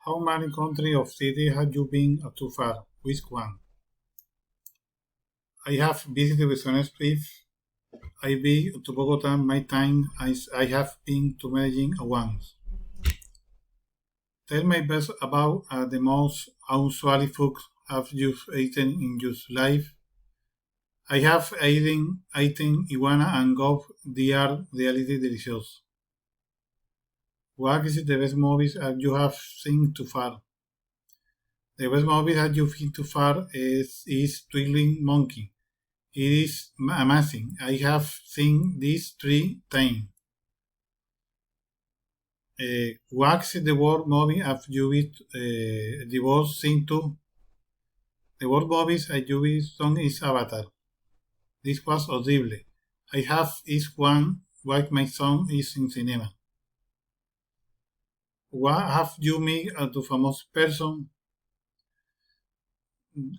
How many countries or cities have you been too far? Which one? I have visited Buenos Aires. I've been to Bogota my time. I have been to Medellin once. Tell me best about the most unusual food have you eaten in your life. I have eaten iguana and goat. They are really delicious. What is the best movies that you have seen too far? The best movie that you've seen too far is Twinkling Monkey. It is amazing. I have seen this 3 times. What's the worst movie have you the worst seen too? The worst movies that you seen is Avatar. This was horrible. I have is one while my son is in cinema. What have you met to famous person?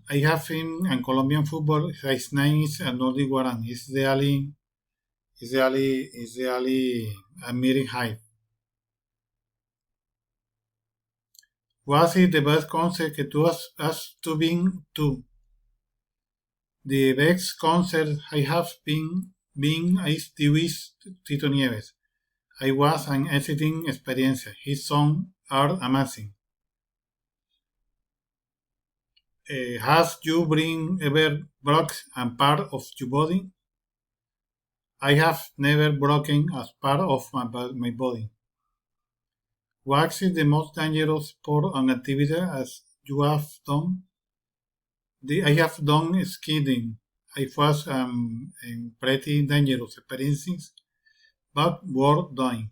I have seen a Colombian football. His name is Nordi Guaran. Is really admiring high. What is the best concert que tú has to been to? The best concert I have been is with Tito Nieves. I was an exciting experience. His songs are amazing. Has you been ever broke a part of your body? I have never broken a part of my body. What is the most dangerous sport and activity as you have done? I have done skiing. I was in pretty dangerous experiences, but worth doing.